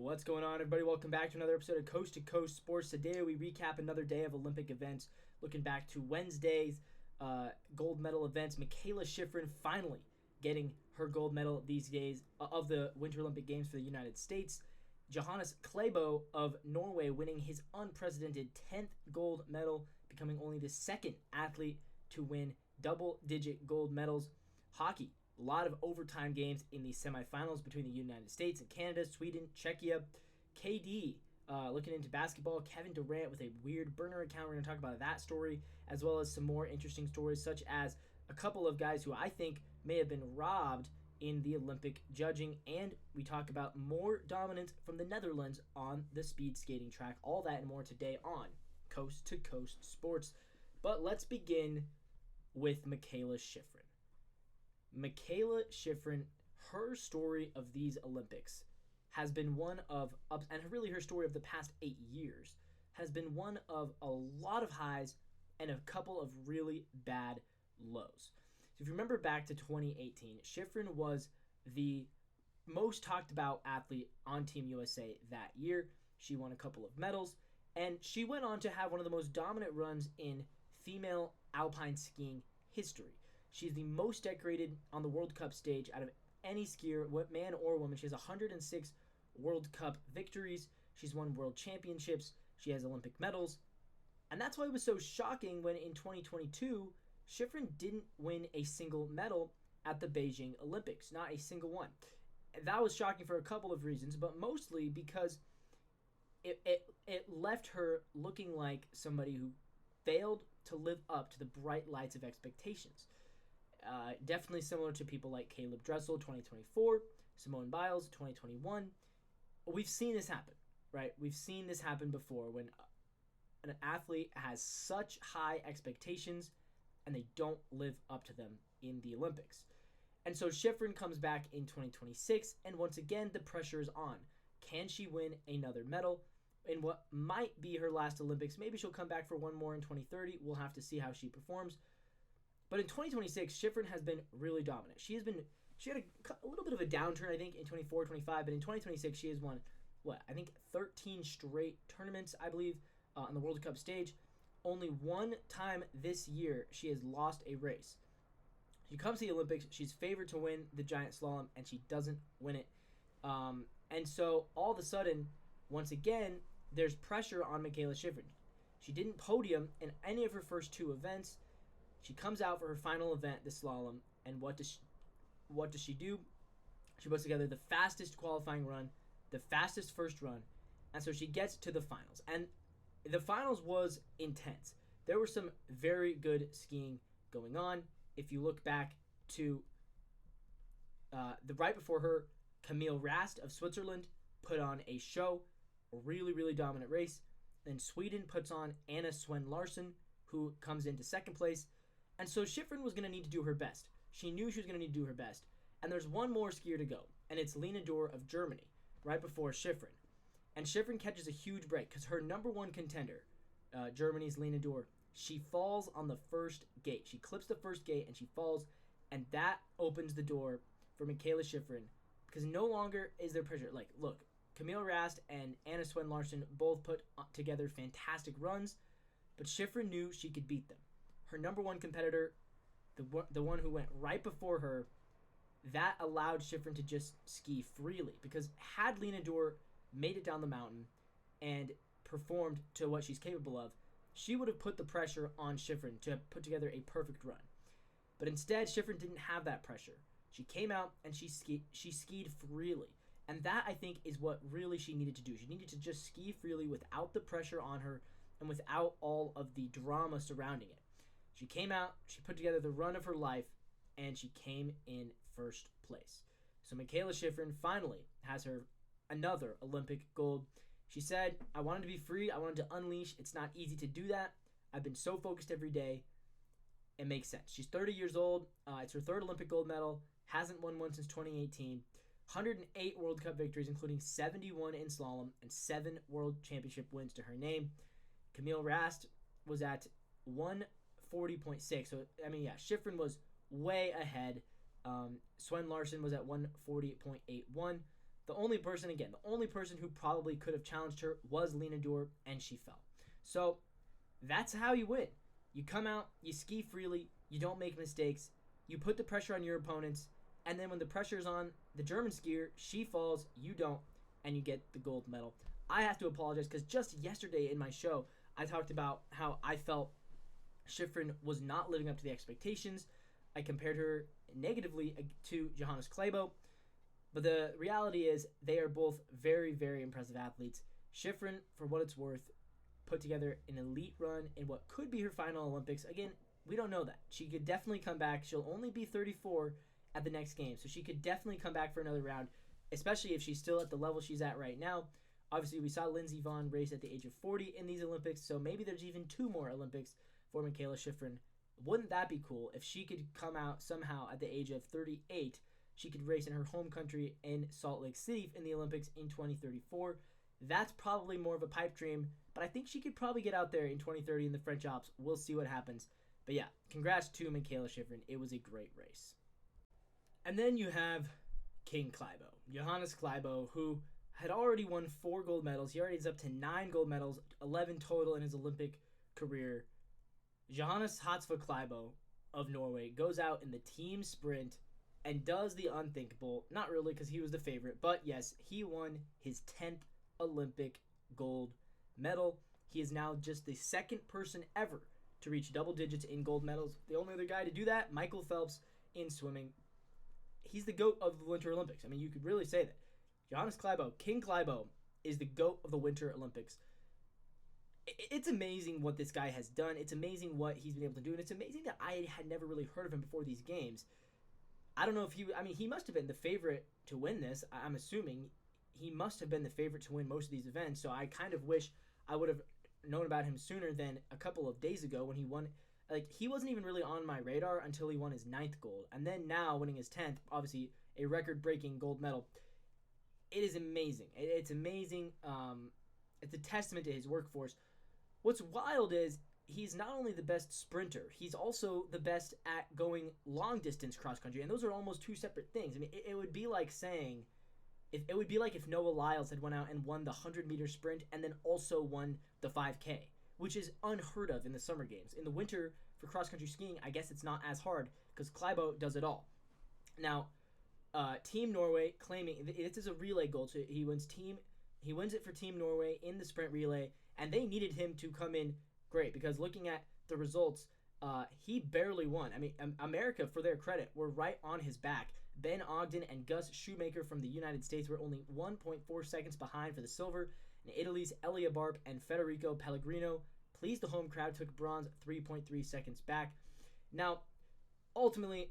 What's going on, everybody? Welcome back to another episode of Coast to Coast Sports. Today we recap another day of Olympic events, looking back to Wednesday's gold medal events. Mikaela Shiffrin finally getting her gold medal these days of the Winter Olympic Games for the United States. Johannes Klaebo of Norway winning his unprecedented 10th gold medal, becoming only the second athlete to win double-digit gold medals. Hockey. A lot of overtime games in the semifinals between the United States and Canada, Sweden, Czechia. KD, looking into basketball, Kevin Durant with a weird burner account. We're going to talk about that story, as well as some more interesting stories, such as a couple of guys who I think may have been robbed in the Olympic judging. And we talk about more dominance from the Netherlands on the speed skating track. All that and more today on Coast to Coast Sports. But let's begin with Mikaela Shiffrin. Mikaela Shiffrin, her story of these Olympics has been one of ups, and really her story of the past 8 years has been one of a lot of highs and a couple of really bad lows. So if you remember back to 2018, Shiffrin was the most talked about athlete on Team USA that year. She won a couple of medals, and she went on to have one of the most dominant runs in female alpine skiing history. She's the most decorated on the World Cup stage out of any skier, man or woman. She has 106 World Cup victories. She's won world championships. She has Olympic medals. And that's why it was so shocking when in 2022, Shiffrin didn't win a single medal at the Beijing Olympics. Not a single one. That was shocking for a couple of reasons, but mostly because it left her looking like somebody who failed to live up to the bright lights of expectations. Definitely similar to people like Caleb Dressel, 2024, Simone Biles, 2021. We've seen this happen, right? We've seen this happen before when an athlete has such high expectations and they don't live up to them in the Olympics. And so Shiffrin comes back in 2026, and once again, the pressure is on. Can she win another medal in what might be her last Olympics? Maybe she'll come back for one more in 2030. We'll have to see how she performs. But in 2026, Shiffrin has been really dominant. She had a little bit of a downturn, I think, in 24, 25, but in 2026, she has won, 13 straight tournaments, I believe, on the World Cup stage. Only one time this year she has lost a race. She comes to the Olympics, she's favored to win the giant slalom, and she doesn't win it. And so, all of a sudden, once again, there's pressure on Mikaela Shiffrin. She didn't podium in any of her first two events. She comes out for her final event, the slalom, and what does she do? She puts together the fastest qualifying run, the fastest first run, and so she gets to the finals. And the finals was intense. There was some very good skiing going on. If you look back to the right before her, Camille Rast of Switzerland put on a show, a really, really dominant race. Then Sweden puts on Anna Sven Larsson, who comes into second place. And so Shiffrin was going to need to do her best. She knew she was going to need to do her best. And there's one more skier to go, and it's Lena Dürr of Germany, right before Shiffrin. And Shiffrin catches a huge break because her number one contender, Germany's Lena Dürr, she falls on the first gate. She clips the first gate and she falls, and that opens the door for Mikaela Shiffrin because no longer is there pressure. Like, look, Camille Rast and Anna Sven Larsson both put together fantastic runs, but Shiffrin knew she could beat them. Her number one competitor, the one who went right before her, that allowed Shiffrin to just ski freely. Because had Lena Dürr made it down the mountain and performed to what she's capable of, she would have put the pressure on Shiffrin to put together a perfect run. But instead, Shiffrin didn't have that pressure. She came out and she skied freely. And that, I think, is what really she needed to do. She needed to just ski freely without the pressure on her and without all of the drama surrounding it. She came out, she put together the run of her life, and she came in first place. So Mikaela Shiffrin finally has her another Olympic gold. She said, I wanted to be free, I wanted to unleash. It's not easy to do that. I've been so focused every day. It makes sense. She's 30 years old. It's her third Olympic gold medal. Hasn't won one since 2018. 108 World Cup victories, including 71 in slalom and 7 World Championship wins to her name. Camille Rast was at 140.6. So, Shiffrin was way ahead. Sven Larsson was at 140.81. The only person who probably could have challenged her was Lena Dor, and she fell. So that's how you win. You come out, you ski freely, you don't make mistakes, you put the pressure on your opponents, and then when the pressure's on the German skier, she falls, you don't, and you get the gold medal. I have to apologize because just yesterday in my show, I talked about how I felt Shiffrin was not living up to the expectations. I compared her negatively to Johannes Klaebo, but the reality is they are both very, very impressive athletes. Shiffrin, for what it's worth, put together an elite run in what could be her final Olympics. Again, we don't know that. She could definitely come back. She'll only be 34 at the next game, so she could definitely come back for another round, especially if she's still at the level she's at right now. Obviously, we saw Lindsey Vonn race at the age of 40 in these Olympics, so maybe there's even 2 more Olympics for Mikaela Shiffrin. Wouldn't that be cool if she could come out somehow at the age of 38? She could race in her home country in Salt Lake City in the Olympics in 2034. That's probably more of a pipe dream, but I think she could probably get out there in 2030 in the French Alps. We'll see what happens. But yeah, congrats to Mikaela Shiffrin. It was a great race. And then you have King Klaebo, Johannes Klaebo, who had already won 4 gold medals. He already is up to 9 gold medals, 11 total in his Olympic career. Johannes Klaebo of Norway goes out in the team sprint and does the unthinkable. Not really, because he was the favorite, but yes, he won his 10th Olympic gold medal. He is now just the second person ever to reach double digits in gold medals. The only other guy to do that, Michael Phelps in swimming. He's the GOAT of the Winter Olympics. I mean, you could really say that. Johannes Klaebo, King Klaebo, is the GOAT of the Winter Olympics. It's amazing what this guy has done. It's amazing what he's been able to do, and it's amazing that I had never really heard of him before these games. I don't know if he must have been the favorite to win this. I'm assuming he must have been the favorite to win most of these events, so I kind of wish I would have known about him sooner than a couple of days ago when he won. Like, he wasn't even really on my radar until he won his 9th gold, and then now winning his 10th, obviously a record-breaking gold medal. It is amazing. It's amazing. It's a testament to his workforce. What's wild is he's not only the best sprinter, he's also the best at going long-distance cross-country, and those are almost 2 separate things. I mean, it would be like saying, if Noah Lyles had went out and won the 100-meter sprint and then also won the 5K, which is unheard of in the summer games. In the winter, for cross-country skiing, I guess it's not as hard because Klaebo does it all. Now, Team Norway claiming this is a relay gold, so he wins it for Team Norway in the sprint relay, and they needed him to come in great because looking at the results, he barely won. I mean, America, for their credit, were right on his back. Ben Ogden and Gus Shoemaker from the United States were only 1.4 seconds behind for the silver, and Italy's Elia Barp and Federico Pellegrino pleased the home crowd, took bronze 3.3 seconds back. Now, ultimately,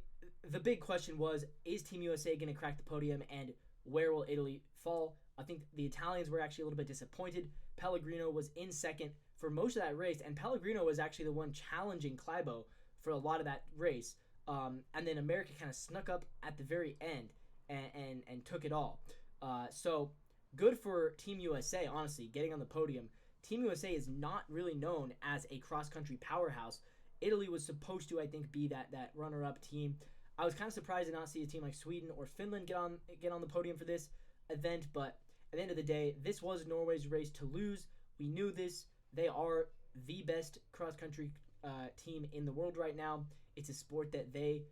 the big question was, is Team USA going to crack the podium, and where will Italy fall? I think the Italians were actually a little bit disappointed. Pellegrino was in second for most of that race, and Pellegrino was actually the one challenging Klaebo for a lot of that race. And then America kind of snuck up at the very end and took it all. So good for Team USA, honestly, getting on the podium. Team USA is not really known as a cross-country powerhouse. Italy was supposed to, I think, be that runner-up team. I was kind of surprised to not see a team like Sweden or Finland get on the podium for this event, but at the end of the day, this was Norway's race to lose. We knew this. They are the best cross-country team in the world right now. It's a sport that they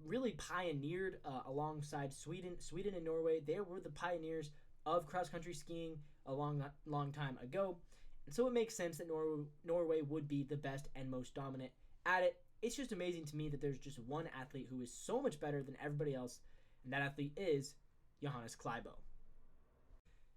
really pioneered alongside Sweden. Sweden and Norway, they were the pioneers of cross-country skiing a long time ago. And so it makes sense that Norway would be the best and most dominant at it. It's just amazing to me that there's just one athlete who is so much better than everybody else, and that athlete is Johannes Klaebo.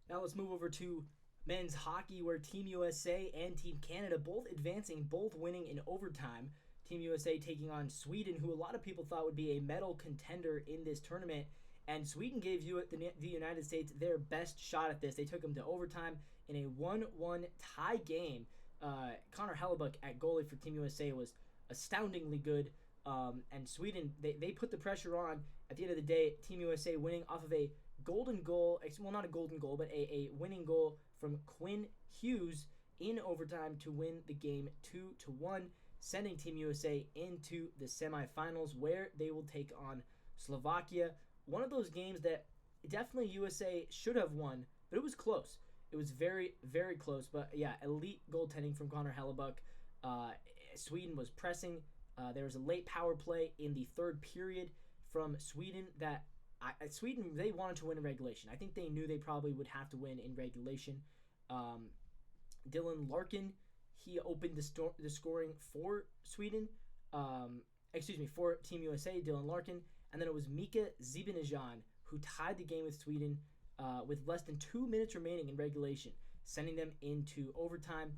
Now let's move over to men's hockey, where Team USA and Team Canada both advancing, both winning in overtime. Team USA taking on Sweden, who a lot of people thought would be a medal contender in this tournament. And Sweden gave the United States their best shot at this. They took them to overtime in a 1-1 tie game. Connor Hellebuck at goalie for Team USA was astoundingly good. And Sweden, they put the pressure on. At the end of the day, Team USA winning off of a golden goal. Well, not a golden goal, but a winning goal from Quinn Hughes in overtime to win the game 2-1. Sending Team USA into the semifinals, where they will take on Slovakia. One of those games that definitely USA should have won, but it was close. It was very, very close. But yeah, elite goaltending from Connor Hellebuck. Uh, Sweden was pressing. There was a late power play in the third period from Sweden that Sweden, they wanted to win in regulation. I think they knew they probably would have to win in regulation. Um, Dylan Larkin, he opened the scoring for Sweden. For Team USA, Dylan Larkin. And then it was Mika Zibanejad who tied the game with Sweden with less than 2 minutes remaining in regulation, sending them into overtime.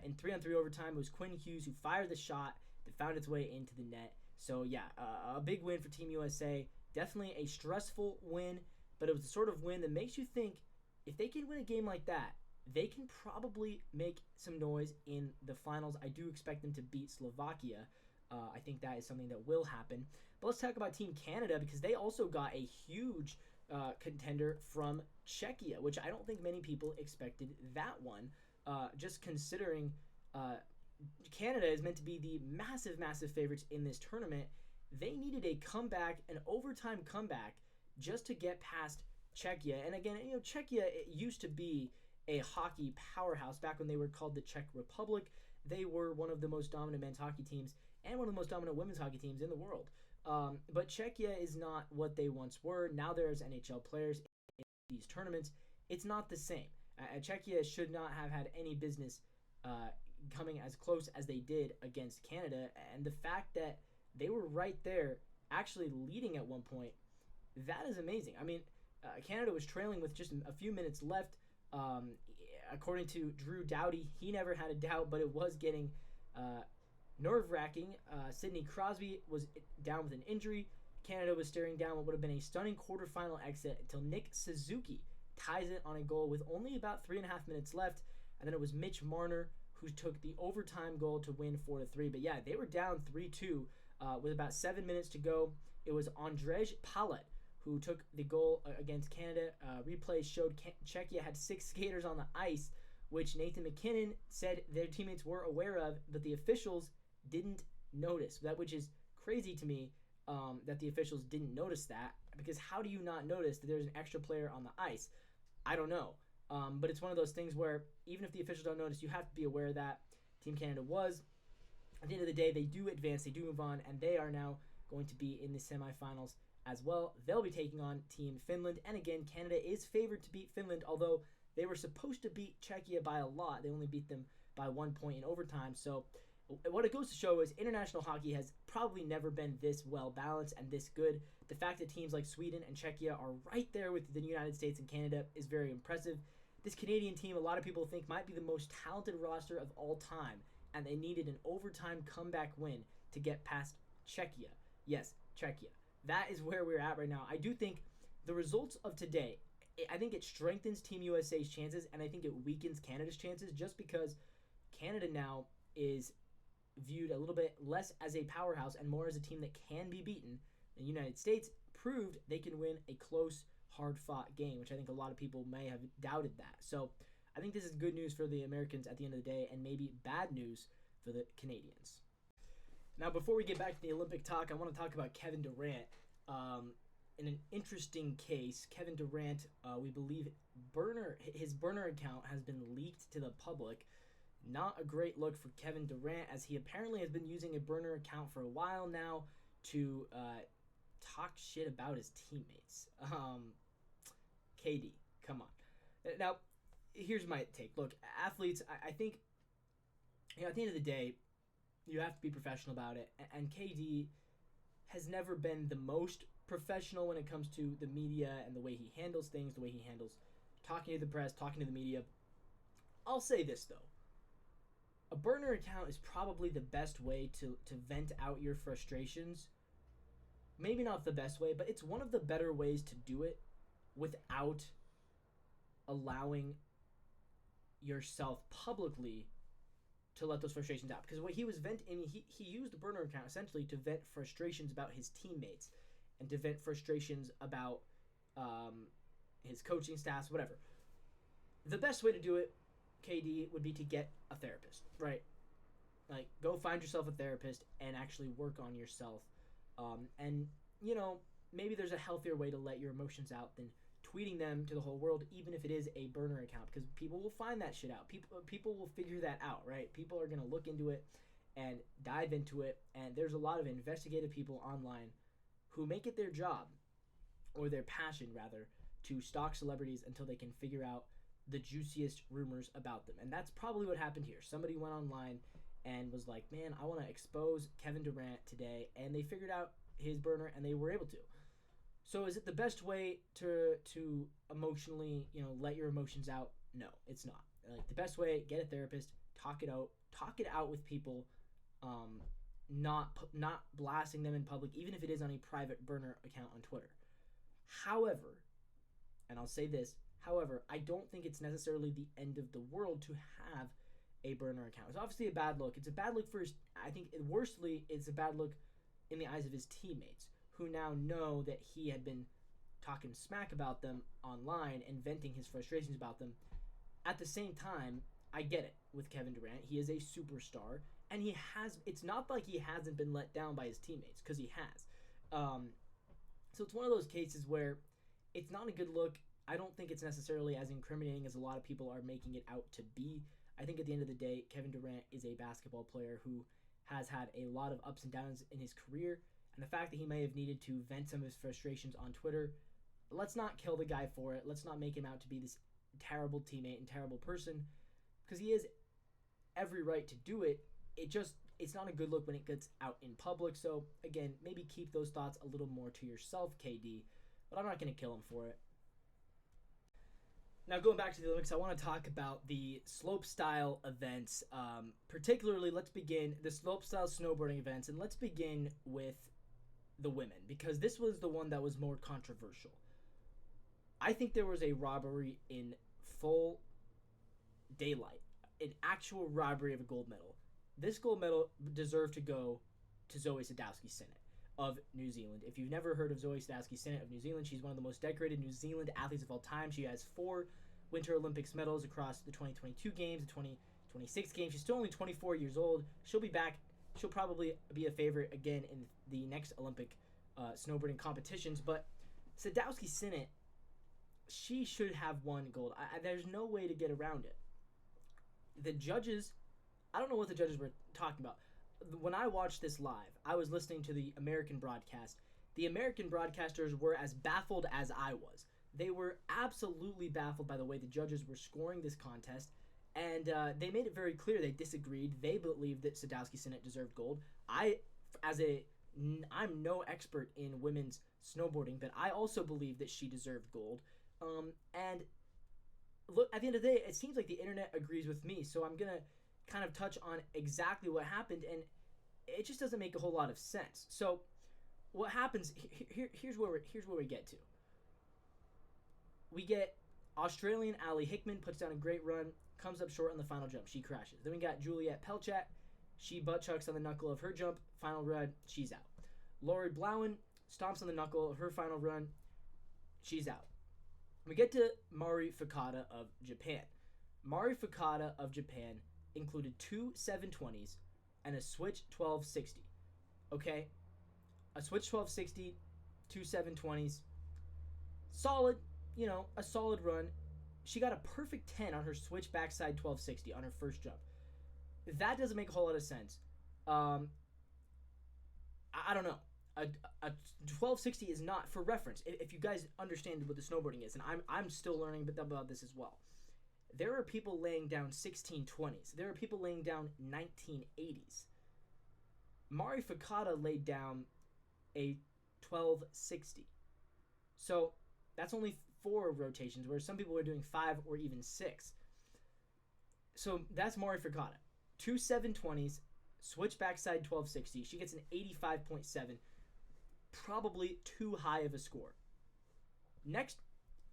In 3-on-3 overtime, it was Quinn Hughes who fired the shot that found its way into the net. So, yeah, a big win for Team USA. Definitely a stressful win, but it was the sort of win that makes you think if they can win a game like that, they can probably make some noise in the finals. I do expect them to beat Slovakia. I think that is something that will happen. But let's talk about Team Canada because they also got a huge contender from Czechia, which I don't think many people expected that one. Just considering Canada is meant to be the massive, massive favorites in this tournament. They needed a comeback, an overtime comeback, just to get past Czechia. And again, Czechia used to be a hockey powerhouse back when they were called the Czech Republic. They were one of the most dominant men's hockey teams and one of the most dominant women's hockey teams in the world. But Czechia is not what they once were. Now there's NHL players in these tournaments. It's not the same. Czechia should not have had any business coming as close as they did against Canada. And the fact that they were right there, actually leading at one point, that is amazing. I mean, Canada was trailing with just a few minutes left. According to Drew Doughty, he never had a doubt, but it was getting nerve-wracking. Sidney Crosby was down with an injury. Canada was staring down what would have been a stunning quarterfinal exit until Nick Suzuki ties it on a goal with only about 3.5 minutes left. And then it was Mitch Marner who took the overtime goal to win 4-3. But yeah, they were down 3-2 with about 7 minutes to go. It was Andrzej Palat who took the goal against Canada. Replays showed Czechia had 6 skaters on the ice, which Nathan McKinnon said their teammates were aware of, but the officials didn't notice. Which is crazy to me that the officials didn't notice that, because how do you not notice that there's an extra player on the ice? I don't know. But it's one of those things where even if the officials don't notice, you have to be aware of that. Team Canada was. At the end of the day, they do advance, they do move on, and they are now going to be in the semifinals as well. They'll be taking on Team Finland. And again, Canada is favored to beat Finland, although they were supposed to beat Czechia by a lot. They only beat them by 1 point in overtime. So what it goes to show is international hockey has probably never been this well balanced and this good. The fact that teams like Sweden and Czechia are right there with the United States and Canada is very impressive. This Canadian team, a lot of people think, might be the most talented roster of all time, and they needed an overtime comeback win to get past Czechia. Yes, Czechia. That is where we're at right now. I do think the results of today, I think it strengthens Team USA's chances, and I think it weakens Canada's chances just because Canada now is viewed a little bit less as a powerhouse and more as a team that can be beaten. The United States proved they can win a close, hard-fought game, which I think a lot of people may have doubted that. So I think this is good news for the Americans at the end of the day and maybe bad news for the Canadians. Now, before we get back to the Olympic talk, I want to talk about Kevin Durant. In an interesting case, Kevin Durant, we believe his burner account has been leaked to the public. Not a great look for Kevin Durant, as he apparently has been using a burner account for a while now to talk shit about his teammates. KD, come on. Now, here's my take. Look, athletes, I think, at the end of the day, you have to be professional about it. And KD has never been the most professional when it comes to the media and the way he handles things, the way he handles talking to the press, talking to the media. I'll say this, though. A burner account is probably the best way to vent out your frustrations. Maybe not the best way, but it's one of the better ways to do it without allowing yourself publicly to let those frustrations out. Because what he was he used the burner account essentially to vent frustrations about his teammates and to vent frustrations about his coaching staffs, whatever. The best way to do it, KD, would be to get a therapist, right? Like, go find yourself a therapist and actually work on yourself. And, maybe there's a healthier way to let your emotions out than tweeting them to the whole world, even if it is a burner account, because people will find that shit out. People will figure that out, right? People are going to look into it and dive into it, and there's a lot of investigative people online who make it their job, or their passion rather, to stalk celebrities until they can figure out the juiciest rumors about them. And that's probably what happened here. Somebody went online and was like, man, I want to expose Kevin Durant today, and they figured out his burner, and they were able to. So is it the best way to emotionally, let your emotions out? No, it's not. Like, the best way, get a therapist, talk it out with people, not blasting them in public, even if it is on a private burner account on Twitter. However, and I'll say this, I don't think it's necessarily the end of the world to have a burner account. It's obviously a bad look. It's a bad look for his, I think, worstly, it's a bad look in the eyes of his teammates, who now know that he had been talking smack about them online and venting his frustrations about them. At the same time, I get it with Kevin Durant. He is a superstar, and it's not like he hasn't been let down by his teammates, because he has. So it's one of those cases where it's not a good look. I don't think it's necessarily as incriminating as a lot of people are making it out to be. I think at the end of the day, Kevin Durant is a basketball player who has had a lot of ups and downs in his career, and the fact that he may have needed to vent some of his frustrations on Twitter, let's not kill the guy for it. Let's not make him out to be this terrible teammate and terrible person, because he has every right to do it. It's not a good look when it gets out in public. So again, maybe keep those thoughts a little more to yourself, KD, but I'm not going to kill him for it. Now, going back to the Olympics, I want to talk about the slopestyle events. Particularly, let's begin the slopestyle snowboarding events, and let's begin with the women, because this was the one that was more controversial. I think there was a robbery in full daylight, an actual robbery of a gold medal. This gold medal deserved to go to Zoe Sadowski-Synnott of New Zealand. If you've never heard of Zoe Sadowski-Synnott of New Zealand, she's one of the most decorated New Zealand athletes of all time. She has 4 Winter Olympics medals across the 2022 games, the 2026 games. She's still only 24 years old. She'll be back. She'll probably be a favorite again in the next Olympic snowboarding competitions. But Sadowski-Synnott, she should have won gold. There's no way to get around it. The judges, I don't know what the judges were talking about. When I watched this live, I was listening to the American broadcast. The American broadcasters were as baffled as I was. They were absolutely baffled by the way the judges were scoring this contest, and they made it very clear they disagreed. They believed that Sadowski-Synnott deserved gold. I'm no expert in women's snowboarding, but I also believe that she deserved gold. And look, at the end of the day, it seems like the internet agrees with me, so I'm going to kind of touch on exactly what happened, and it just doesn't make a whole lot of sense. So what happens, here's where we get to. We get Australian Ali Hickman puts down a great run, comes up short on the final jump. She crashes. Then we got Juliette Pelchat. She butt chucks on the knuckle of her jump. Final run, she's out. Lori Blauen stomps on the knuckle of her final run. She's out. We get to Mari Fukada of Japan. Mari Fukada of Japan included 2 720s and a switch 1260. Okay? A switch 1260, 2 720s. Solid, a solid run. She got a perfect 10 on her switch backside 1260 on her first jump. That doesn't make a whole lot of sense. I don't know. A 1260 is not, for reference, if you guys understand what the snowboarding is, and I'm still learning about this as well. There are people laying down 1620s. There are people laying down 1980s. Mari Fukada laid down a 1260. So that's only 4 rotations, where some people are doing 5 or even 6. So that's Mari Fukada. 2 720s, switch backside 1260. She gets an 85.7. Probably too high of a score. Next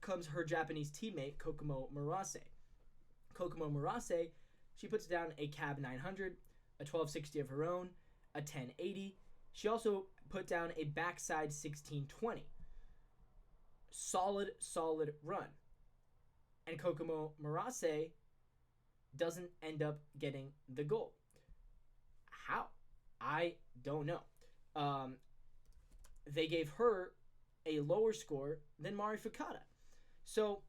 comes her Japanese teammate, Kokomo Murase. Kokomo Murase, she puts down a cab 900, a 1260 of her own, a 1080. She also put down a backside 1620. Solid run. And Kokomo Murase doesn't end up getting the gold. How? I don't know. They gave her a lower score than Mari Fukada. So,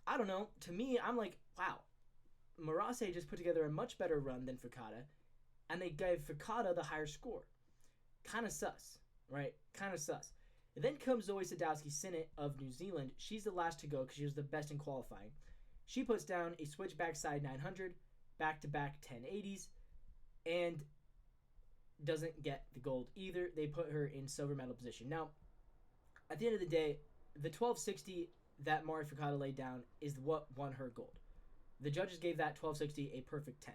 I don't know. To me, I'm like, wow, Marase just put together a much better run than Fukada, and they gave Fukada the higher score. Kind of sus, right? Kind of sus. And then comes Zoe Sadowski-Synnott of New Zealand. She's the last to go because she was the best in qualifying. She puts down a switch backside 900, back-to-back 1080s, and doesn't get the gold either. They put her in silver medal position. Now, at the end of the day, the 1260 that Mari Fukada laid down is what won her gold. The judges gave that 1260 a perfect 10.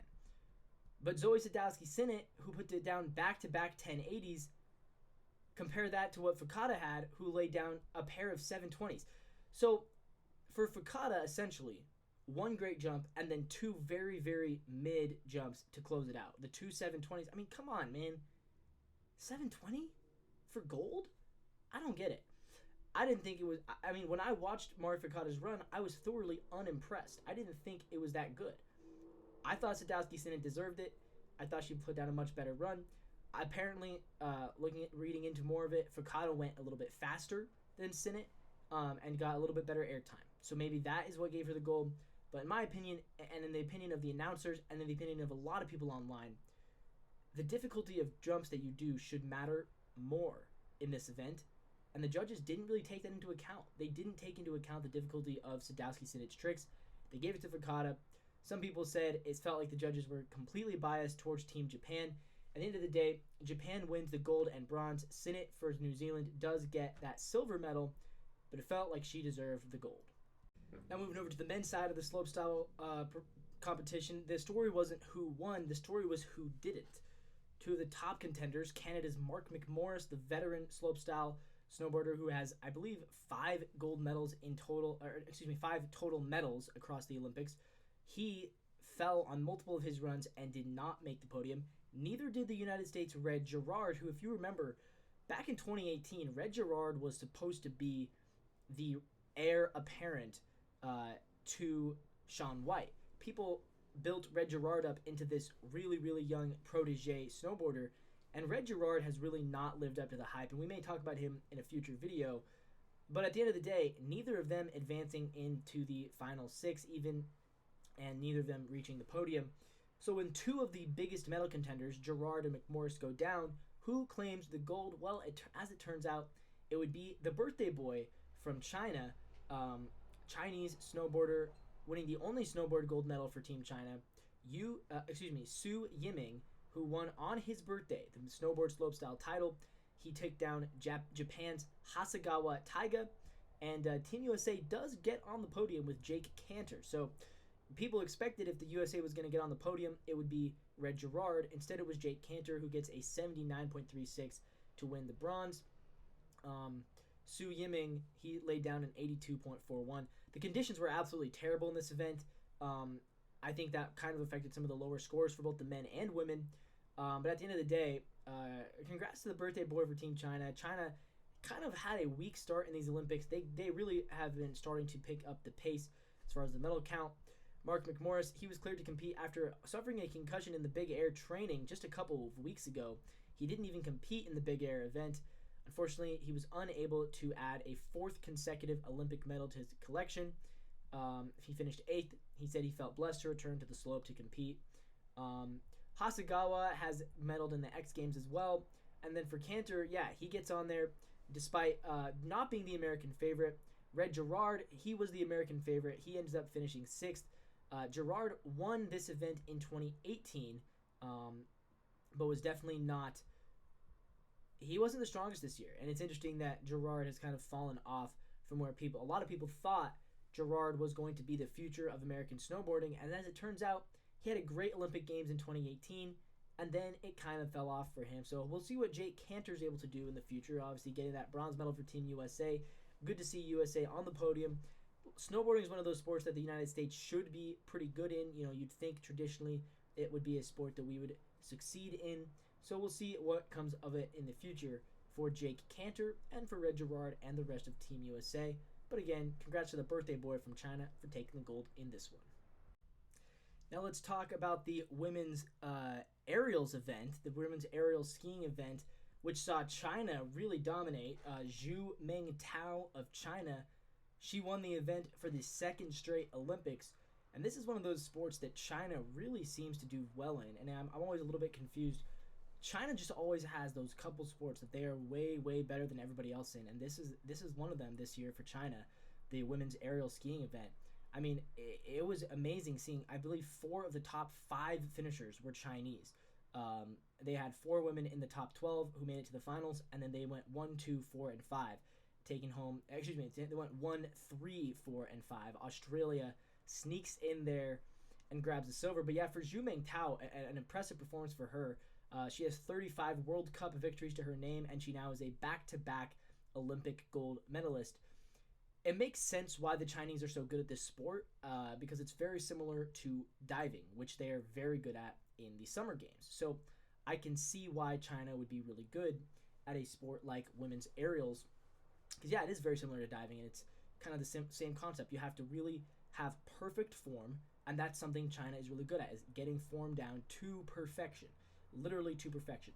But Zoe Sadowski-Synnott, who put it down back-to-back 1080s, compare that to what Fukada had, who laid down a pair of 720s. So, for Fukada, essentially, one great jump and then two very, very mid jumps to close it out. The two 720s. I mean, come on, man. 720 for gold? I don't get it. I didn't think it was... I mean, when I watched Mari Fukada's run, I was thoroughly unimpressed. I didn't think it was that good. I thought Sadowski-Synnott deserved it. I thought she put down a much better run. Apparently, reading into more of it, Fukada went a little bit faster than Synnott and got a little bit better airtime. So maybe that is what gave her the gold. But in my opinion, and in the opinion of the announcers, and in the opinion of a lot of people online, the difficulty of jumps that you do should matter more in this event. And the judges didn't really take that into account. They didn't take into account the difficulty of Sadowski-Synnott's tricks. They gave it to Fukada. Some people said it felt like the judges were completely biased towards Team Japan. At the end of the day, Japan wins the gold and bronze. Synnott for New Zealand does get that silver medal, but it felt like she deserved the gold. Now moving over to the men's side of the slopestyle competition, the story wasn't who won, the story was who didn't. Two of the top contenders, Canada's Mark McMorris, the veteran slopestyle snowboarder who has, I believe, 5 gold medals in total, 5 total medals across the Olympics. He fell on multiple of his runs and did not make the podium. Neither did the United States' Red Gerard, who, if you remember, back in 2018, Red Gerard was supposed to be the heir apparent to Shaun White. People built Red Gerard up into this really, really young protege snowboarder, and Red Gerard has really not lived up to the hype, and we may talk about him in a future video. But at the end of the day, neither of them advancing into the final 6 even, and neither of them reaching the podium. So when two of the biggest medal contenders, Gerard and McMorris, go down, who claims the gold? Well, as it turns out, it would be the birthday boy from China, Chinese snowboarder, winning the only snowboard gold medal for Team China, Su Yiming, who won on his birthday the snowboard slopestyle title. He took down Japan's Hasegawa Taiga, and Team USA does get on the podium with Jake Cantor. So people expected if the USA was going to get on the podium, it would be Red Gerard. Instead, it was Jake Cantor, who gets a 79.36 to win the bronze. Su Yiming, he laid down an 82.41. The conditions were absolutely terrible in this event. I think that kind of affected some of the lower scores for both the men and women. But at the end of the day, congrats to the birthday boy for Team China. China kind of had a weak start in these Olympics. They really have been starting to pick up the pace as far as the medal count. Mark McMorris, he was cleared to compete after suffering a concussion in the Big Air training just a couple of weeks ago. He didn't even compete in the Big Air event. Unfortunately, he was unable to add a 4th consecutive Olympic medal to his collection. He finished 8th. He said he felt blessed to return to the slope to compete. Hasegawa has medaled in the X Games as well. And then for Cantor, yeah, he gets on there despite not being the American favorite. Red Gerard, he was the American favorite. He ended up finishing 6th. Gerard won this event in 2018, but was definitely not... He wasn't the strongest this year, and it's interesting that Gerard has kind of fallen off from where a lot of people thought Gerard was going to be the future of American snowboarding, and as it turns out, he had a great Olympic Games in 2018, and then it kind of fell off for him. So we'll see what Jake Cantor's able to do in the future, obviously getting that bronze medal for Team USA. Good to see USA on the podium. Snowboarding is one of those sports that the United States should be pretty good in. You know, you'd think traditionally it would be a sport that we would succeed in. So we'll see what comes of it in the future for Jake Cantor and for Red Gerard and the rest of Team USA. But again, congrats to the birthday boy from China for taking the gold in this one. Now let's talk about the women's aerials event, the women's aerial skiing event, which saw China really dominate. Zhu Mengtao of China She won the event for the second straight Olympics, and this is one of those sports that China really seems to do well in, and I'm always a little bit confused. China just always has those couple sports that they are way better than everybody else in, and this is one of them this year for China, the women's aerial skiing event. I mean, it was amazing seeing. I believe 4 of the top 5 finishers were Chinese. They had 4 women in the top 12 who made it to the finals, and then they went 1, 2, 4, and 5, taking home. Excuse me, they went 1, 3, 4, and 5. Australia sneaks in there and grabs the silver. But yeah, for Zhu Mengtao, an impressive performance for her. She has 35 World Cup victories to her name, and she now is a back-to-back Olympic gold medalist. It makes sense why the Chinese are so good at this sport, because it's very similar to diving, which they are very good at in the Summer Games. So I can see why China would be really good at a sport like women's aerials, because yeah, it is very similar to diving, and it's kind of the same concept. You have to really have perfect form, and that's something China is really good at, is getting form down to perfection, literally to perfection.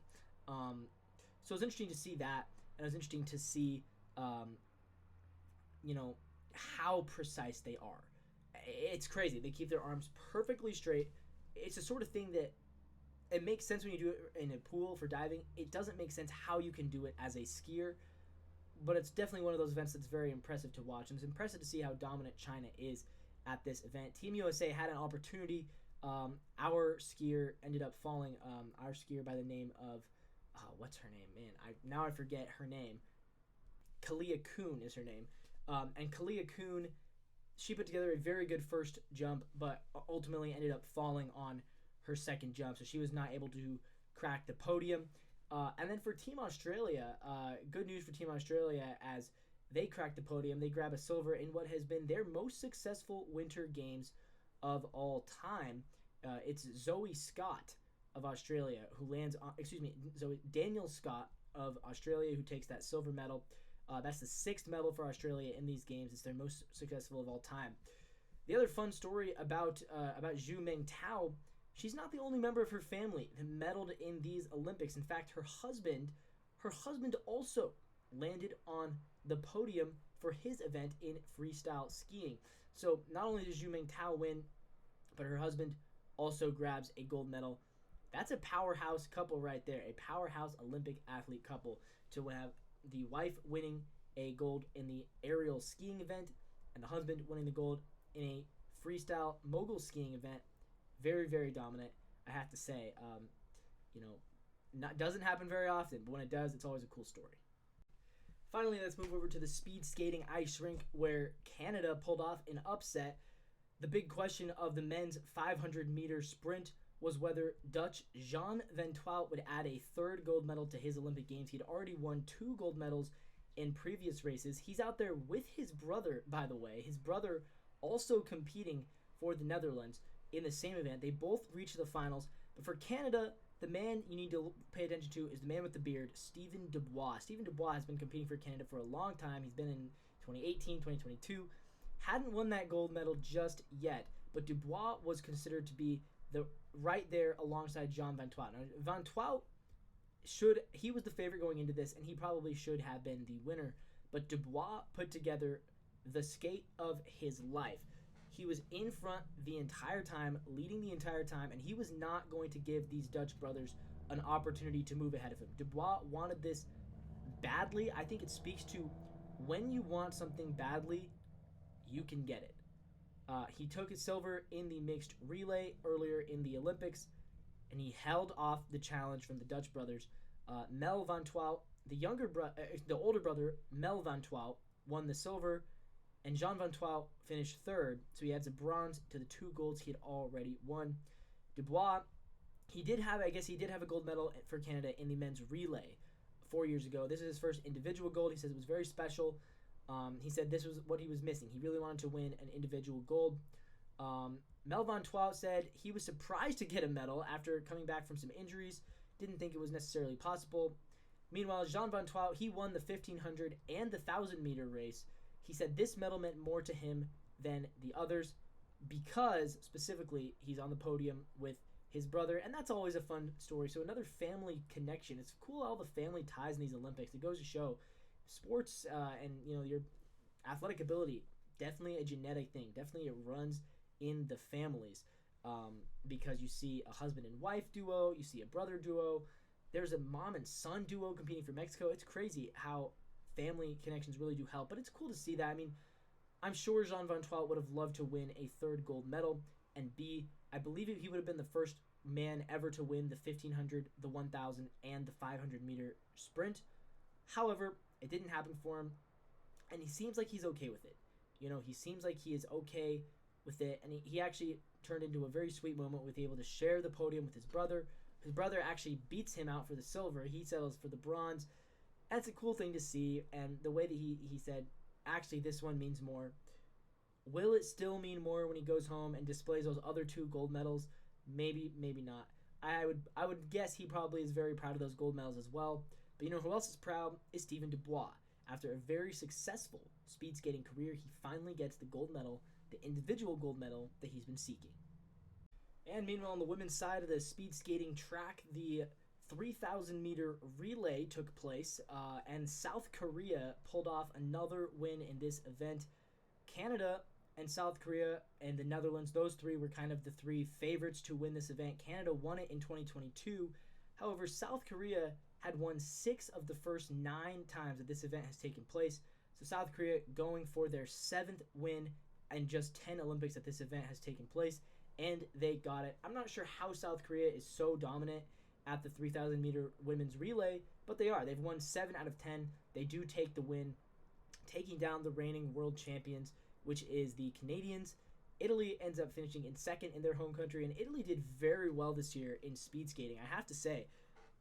So it's interesting to see that, and it's interesting to see how precise they are. It's crazy. They keep their arms perfectly straight. It's the sort of thing that it makes sense when you do it in a pool for diving. It doesn't make sense how you can do it as a skier, but it's definitely one of those events that's very impressive to watch, and it's impressive to see how dominant China is at this event. Team USA had an opportunity. Our skier ended up falling. Our skier by the name of, what's her name? Man, I forget her name. Kalia Kuhn is her name. And Kalia Kuhn, she put together a very good first jump, but ultimately ended up falling on her second jump, so she was not able to crack the podium. And then for Team Australia, good news for Team Australia as they cracked the podium. They grab a silver in what has been their most successful Winter Games of all time. It's Zoe Scott of Australia who lands on, Daniel Scott of Australia who takes that silver medal. That's the 6th medal for Australia in these games. It's their most successful of all time. The other fun story about Zhu Mengtao, she's not the only member of her family that medaled in these Olympics. In fact, her husband also landed on the podium for his event in freestyle skiing. So not only does Zhu Mengtao win, but her husband also grabs a gold medal. That's a powerhouse couple right there, a powerhouse Olympic athlete couple to have the wife winning a gold in the aerial skiing event and the husband winning the gold in a freestyle mogul skiing event. Very dominant, I have to say. Doesn't happen very often, but when it does, it's always a cool story. Finally, let's move over to the speed skating ice rink where Canada pulled off an upset. The big question of the men's 500-meter sprint was whether Dutch Jean Van Twalt would add a 3rd gold medal to his Olympic Games. He'd already won 2 gold medals in previous races. He's out there with his brother, by the way. His brother also competing for the Netherlands in the same event. They both reached the finals. But for Canada, the man you need to pay attention to is the man with the beard, Stephen Dubois. Stephen Dubois has been competing for Canada for a long time. He's been in 2018, 2022. Hadn't won that gold medal just yet, but Dubois was considered to be right there alongside Jean Van Twalt. Now, Van Twalt he was the favorite going into this, and he probably should have been the winner. But Dubois put together the skate of his life. He was in front the entire time, leading the entire time, and he was not going to give these Dutch brothers an opportunity to move ahead of him. Dubois wanted this badly. I think it speaks to when you want something badly, you can get it. He took his silver in the mixed relay earlier in the Olympics, and he held off the challenge from the Dutch brothers. Mel Van Twalt, the older brother, Mel Van Twalt, won the silver, and Jean Van Twalt finished 3rd, so he adds a bronze to the 2 golds he had already won. Dubois, he did have a gold medal for Canada in the men's relay 4 years ago. This is his first individual gold. He says it was very special. He said this was what he was missing. He really wanted to win an individual gold. Mel Van Twalt said he was surprised to get a medal after coming back from some injuries. Didn't think it was necessarily possible. Meanwhile, Jean Van Twalt, he won the 1500 and the 1000-meter race. He said this medal meant more to him than the others because, specifically, he's on the podium with his brother, and that's always a fun story. So another family connection. It's cool all the family ties in these Olympics. It goes to show sports and your athletic ability definitely a genetic thing. Definitely it runs in the families, because you see a husband and wife duo, you see a brother duo, there's a mom and son duo competing for Mexico. It's crazy how family connections really do help, but it's cool to see that. I mean, I'm sure Jean Van Twalt would have loved to win a third gold medal, and I believe he would have been the first man ever to win the 1500, the 1000, and the 500 meter sprint. However, it didn't happen for him, and he seems like he's okay with it. He seems like he is okay with it, and he actually turned into a very sweet moment with able to share the podium with his brother. His brother actually beats him out for the silver. He settles for the bronze. That's a cool thing to see, and the way that he said, actually, this one means more. Will it still mean more when he goes home and displays those other 2 gold medals? Maybe, maybe not. I would guess he probably is very proud of those gold medals as well. But you know who else is proud? Is Stephen Dubois. After a very successful speed skating career, he finally gets the gold medal, the individual gold medal that he's been seeking. And meanwhile, on the women's side of the speed skating track, the 3,000 meter relay took place, and South Korea pulled off another win in this event. Canada and South Korea and the Netherlands, those 3 were kind of the 3 favorites to win this event. Canada won it in 2022. However, South Korea had won 6 of the first 9 times that this event has taken place. So South Korea going for their 7th win in just 10 Olympics that this event has taken place, and they got it. I'm not sure how South Korea is so dominant at the 3,000 meter women's relay, but they are. They've won 7 out of 10. They do take the win, taking down the reigning world champions, which is the Canadians. Italy ends up finishing in 2nd in their home country, and Italy did very well this year in speed skating. I have to say,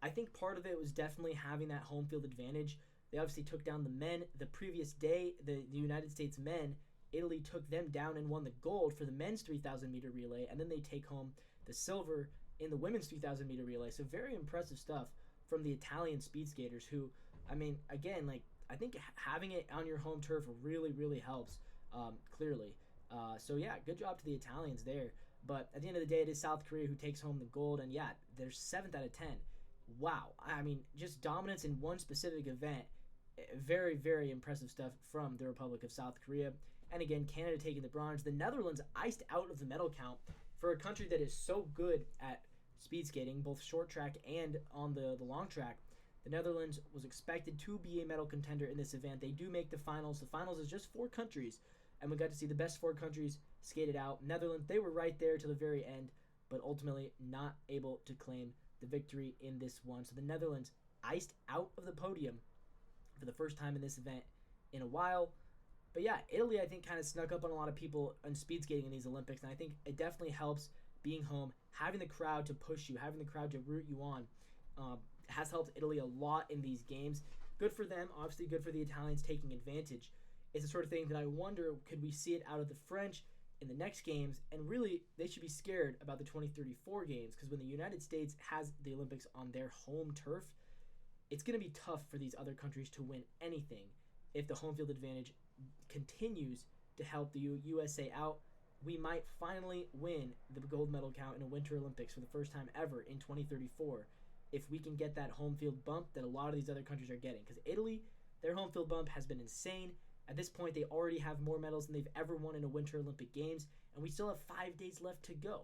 I think part of it was definitely having that home field advantage. They obviously took down the men the previous day, the United States men. Italy took them down and won the gold for the men's 3,000 meter relay, and then they take home the silver in the women's 3,000 meter relay. So very impressive stuff from the Italian speed skaters who, I mean, again, I think having it on your home turf really, really helps, clearly. So yeah, good job to the Italians there. But at the end of the day, it is South Korea who takes home the gold, and yeah, they're 7th out of 10. Wow. I mean, just dominance in one specific event. Very, very impressive stuff from the Republic of South Korea. And again, Canada taking the bronze. The Netherlands iced out of the medal count for a country that is so good at speed skating, both short track and on the long track. The Netherlands was expected to be a medal contender in this event. They do make the finals. The finals is just 4 countries, and we got to see the best 4 countries skated out. Netherlands, they were right there to the very end, but ultimately not able to claim the victory in this one. So the Netherlands iced out of the podium for the first time in this event in a while. But yeah, Italy, I think, kind of snuck up on a lot of people on speed skating in these Olympics, and I think it definitely helps being home, having the crowd to push you, having the crowd to root you on, has helped Italy a lot in these games. Good for them, obviously good for the Italians taking advantage. It's the sort of thing that I wonder, could we see it out of the French in the next games? And really, they should be scared about the 2034 games, because when the United States has the Olympics on their home turf, it's going to be tough for these other countries to win anything if the home field advantage continues to help the USA out. We might finally win the gold medal count in a Winter Olympics for the first time ever in 2034 if we can get that home field bump that a lot of these other countries are getting. Because Italy, their home field bump has been insane. At this point, they already have more medals than they've ever won in a Winter Olympic Games, and we still have 5 days left to go.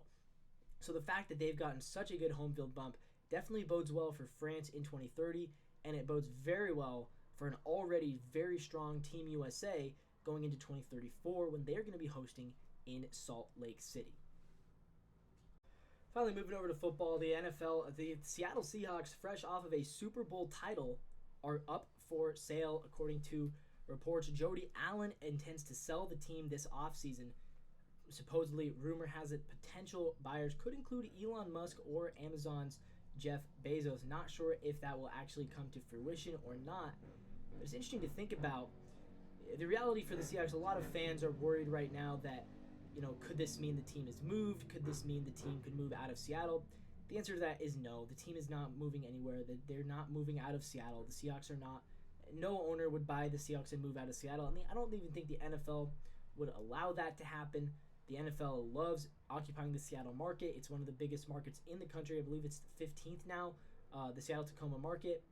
So the fact that they've gotten such a good home field bump definitely bodes well for France in 2030, and it bodes very well for an already very strong Team USA going into 2034 when they're going to be hosting in Salt Lake City. Finally, moving over to football, the NFL, the Seattle Seahawks, fresh off of a Super Bowl title, are up for sale according to reports. Jody Allen intends to sell the team this offseason. Supposedly, rumor has it potential buyers could include Elon Musk or Amazon's Jeff Bezos. Not sure if that will actually come to fruition or not. But it's interesting to think about. The reality for the Seahawks, a lot of fans are worried right now that, could this mean the team is moved? Could this mean the team could move out of Seattle? The answer to that is no. The team is not moving anywhere. They're not moving out of Seattle. The Seahawks are not. No owner would buy the Seahawks and move out of Seattle. And I don't even think the NFL would allow that to happen. The NFL loves occupying the Seattle market. It's one of the biggest markets in the country. I believe it's the 15th now, the Seattle-Tacoma market.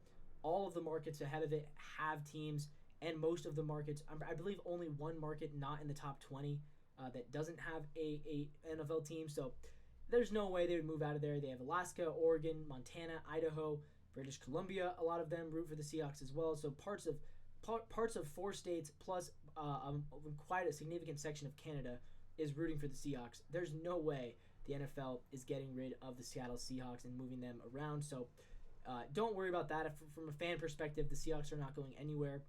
All of the markets ahead of it have teams and most of the markets, I believe only one market not in the top 20 that doesn't have a NFL team. So there's no way they would move out of there. They have Alaska, Oregon, Montana, Idaho, British Columbia. A lot of them root for the Seahawks as well. So parts of 4 states plus quite a significant section of Canada is rooting for the Seahawks. There's no way the NFL is getting rid of the Seattle Seahawks and moving them around. So don't worry about that. From a fan perspective, the Seahawks are not going anywhere.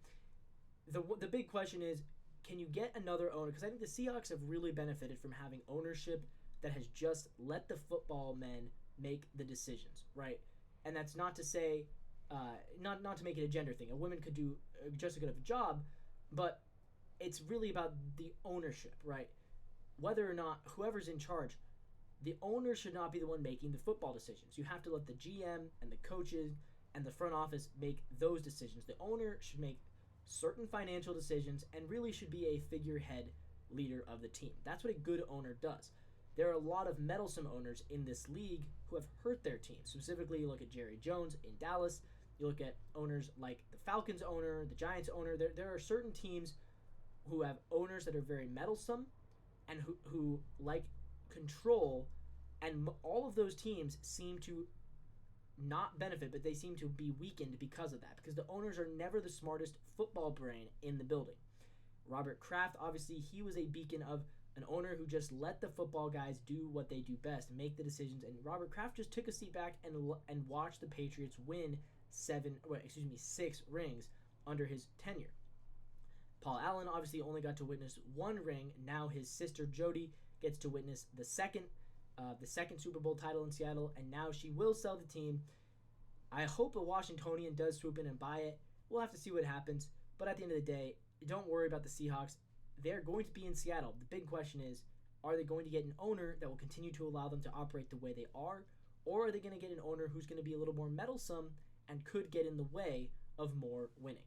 The big question is, can you get another owner? Because I think the Seahawks have really benefited from having ownership that has just let the football men make the decisions, right? And that's not to say, not to make it a gender thing. A woman could do just as good of a job, but it's really about the ownership, right? Whether or not whoever's in charge, the owner should not be the one making the football decisions. You have to let the GM and the coaches and the front office make those decisions. The owner should make certain financial decisions and really should be a figurehead leader of the team. That's what a good owner does. There are a lot of meddlesome owners in this league who have hurt their team. Specifically, you look at Jerry Jones in Dallas. You look at owners like the Falcons owner, the Giants owner. There are certain teams who have owners that are very meddlesome and who like control, and all of those teams seem to not benefit, but they seem to be weakened because of that, because the owners are never the smartest football brain in the building. Robert Kraft, obviously, he was a beacon of an owner who just let the football guys do what they do best, make the decisions, and Robert Kraft just took a seat back and watched the Patriots win 6 rings under his tenure. Paul Allen obviously only got to witness 1 ring. Now his sister Jody gets to witness the second Super Bowl title in Seattle, and now she will sell the team. I hope a Washingtonian does swoop in and buy it. We'll have to see what happens, but at the end of the day, don't worry about the Seahawks. They're going to be in Seattle. The big question is, are they going to get an owner that will continue to allow them to operate the way they are, or are they going to get an owner who's going to be a little more meddlesome and could get in the way of more winning?